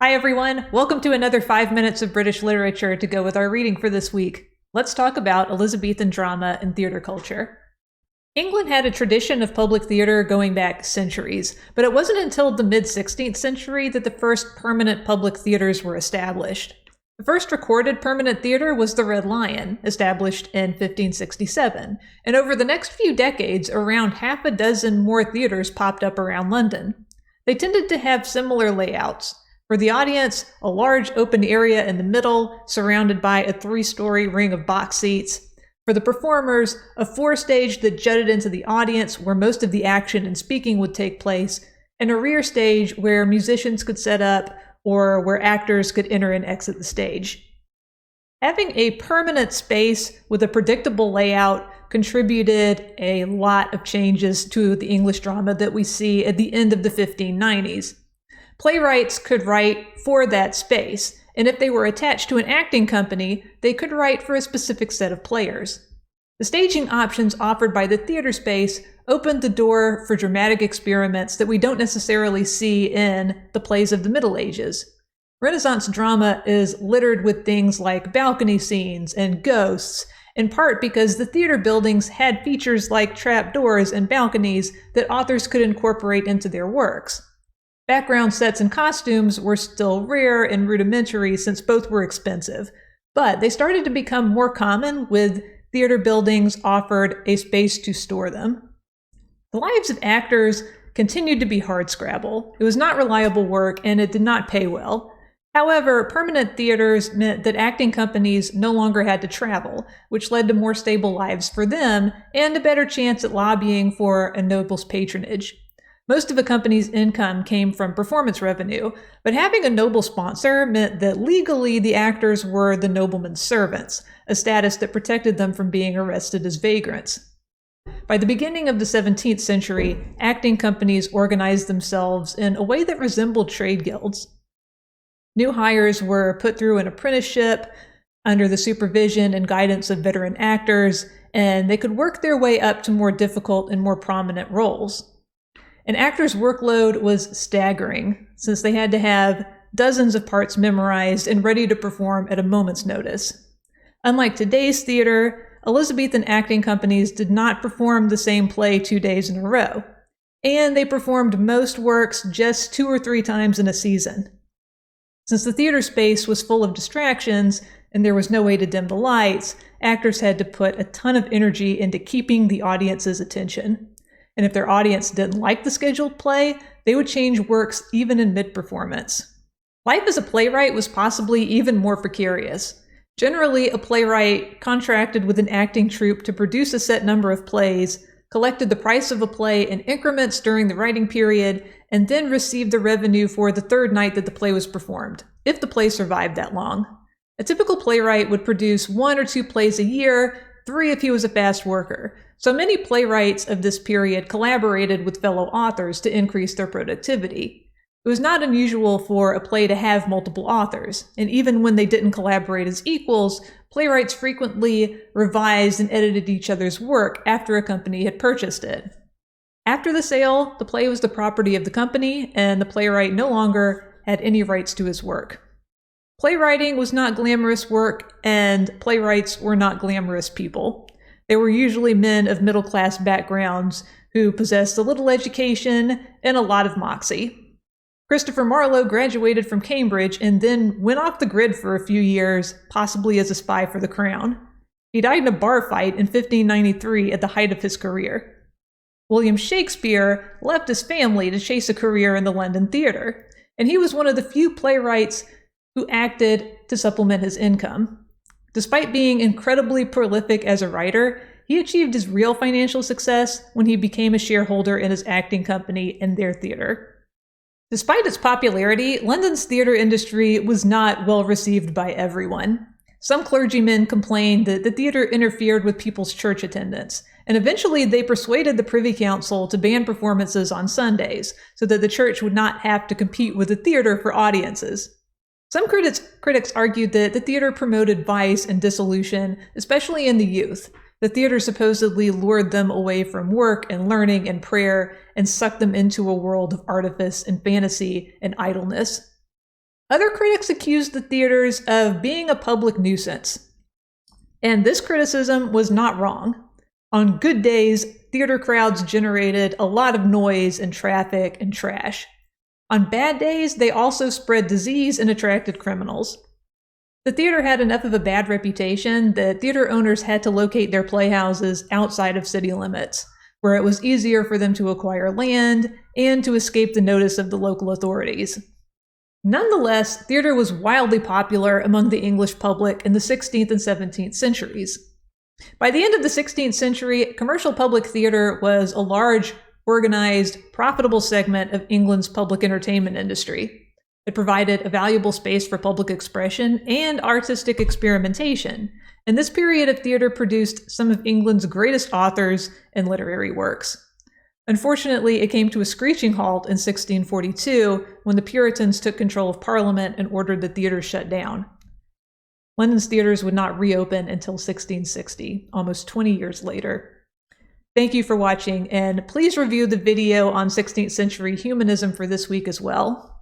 Hi everyone, welcome to another 5 minutes of British literature to go with our reading for this week. Let's talk about Elizabethan drama and theatre culture. England had a tradition of public theatre going back centuries, but it wasn't until the mid-16th century that the first permanent public theatres were established. The first recorded permanent theatre was the Red Lion, established in 1567, and over the next few decades, around half a dozen more theatres popped up around London. They tended to have similar layouts. For the audience, a large open area in the middle, surrounded by a 3-story ring of box seats. For the performers, a 4-stage that jutted into the audience where most of the action and speaking would take place, and a rear stage where musicians could set up or where actors could enter and exit the stage. Having a permanent space with a predictable layout contributed a lot of changes to the English drama that we see at the end of the 1590s. Playwrights could write for that space, and if they were attached to an acting company, they could write for a specific set of players. The staging options offered by the theater space opened the door for dramatic experiments that we don't necessarily see in the plays of the Middle Ages. Renaissance drama is littered with things like balcony scenes and ghosts, in part because the theater buildings had features like trapdoors and balconies that authors could incorporate into their works. Background sets and costumes were still rare and rudimentary since both were expensive, but they started to become more common with theater buildings offered a space to store them. The lives of actors continued to be hardscrabble. It was not reliable work and it did not pay well. However, permanent theaters meant that acting companies no longer had to travel, which led to more stable lives for them and a better chance at lobbying for a noble's patronage. Most of a company's income came from performance revenue, but having a noble sponsor meant that legally the actors were the nobleman's servants, a status that protected them from being arrested as vagrants. By the beginning of the 17th century, acting companies organized themselves in a way that resembled trade guilds. New hires were put through an apprenticeship under the supervision and guidance of veteran actors, and they could work their way up to more difficult and more prominent roles. An actor's workload was staggering, since they had to have dozens of parts memorized and ready to perform at a moment's notice. Unlike today's theater, Elizabethan acting companies did not perform the same play 2 days in a row, and they performed most works just 2 or 3 times in a season. Since the theater space was full of distractions and there was no way to dim the lights, actors had to put a ton of energy into keeping the audience's attention. And if their audience didn't like the scheduled play, they would change works even in mid-performance. Life as a playwright was possibly even more precarious. Generally, a playwright contracted with an acting troupe to produce a set number of plays, collected the price of a play in increments during the writing period, and then received the revenue for the 3rd night that the play was performed, if the play survived that long. A typical playwright would produce 1 or 2 plays a year, 3 if he was a fast worker. So many playwrights of this period collaborated with fellow authors to increase their productivity. It was not unusual for a play to have multiple authors, and even when they didn't collaborate as equals, playwrights frequently revised and edited each other's work after a company had purchased it. After the sale, the play was the property of the company, and the playwright no longer had any rights to his work. Playwriting was not glamorous work, and playwrights were not glamorous people. They were usually men of middle-class backgrounds who possessed a little education and a lot of moxie. Christopher Marlowe graduated from Cambridge and then went off the grid for a few years, possibly as a spy for the crown. He died in a bar fight in 1593 at the height of his career. William Shakespeare left his family to chase a career in the London theatre, and he was one of the few playwrights who acted to supplement his income. Despite being incredibly prolific as a writer, he achieved his real financial success when he became a shareholder in his acting company and their theater. Despite its popularity, London's theater industry was not well received by everyone. Some clergymen complained that the theater interfered with people's church attendance, and eventually they persuaded the Privy Council to ban performances on Sundays so that the church would not have to compete with the theater for audiences. Some critics argued that the theater promoted vice and dissolution, especially in the youth. The theater supposedly lured them away from work and learning and prayer and sucked them into a world of artifice and fantasy and idleness. Other critics accused the theaters of being a public nuisance. And this criticism was not wrong. On good days, theater crowds generated a lot of noise and traffic and trash. On bad days, they also spread disease and attracted criminals. The theater had enough of a bad reputation that theater owners had to locate their playhouses outside of city limits, where it was easier for them to acquire land and to escape the notice of the local authorities. Nonetheless, theater was wildly popular among the English public in the 16th and 17th centuries. By the end of the 16th century, commercial public theater was a large, organized, profitable segment of England's public entertainment industry. It provided a valuable space for public expression and artistic experimentation, and this period of theater produced some of England's greatest authors and literary works. Unfortunately, it came to a screeching halt in 1642 when the Puritans took control of Parliament and ordered the theaters shut down. London's theaters would not reopen until 1660, almost 20 years later. Thank you for watching, and please review the video on 16th century humanism for this week as well.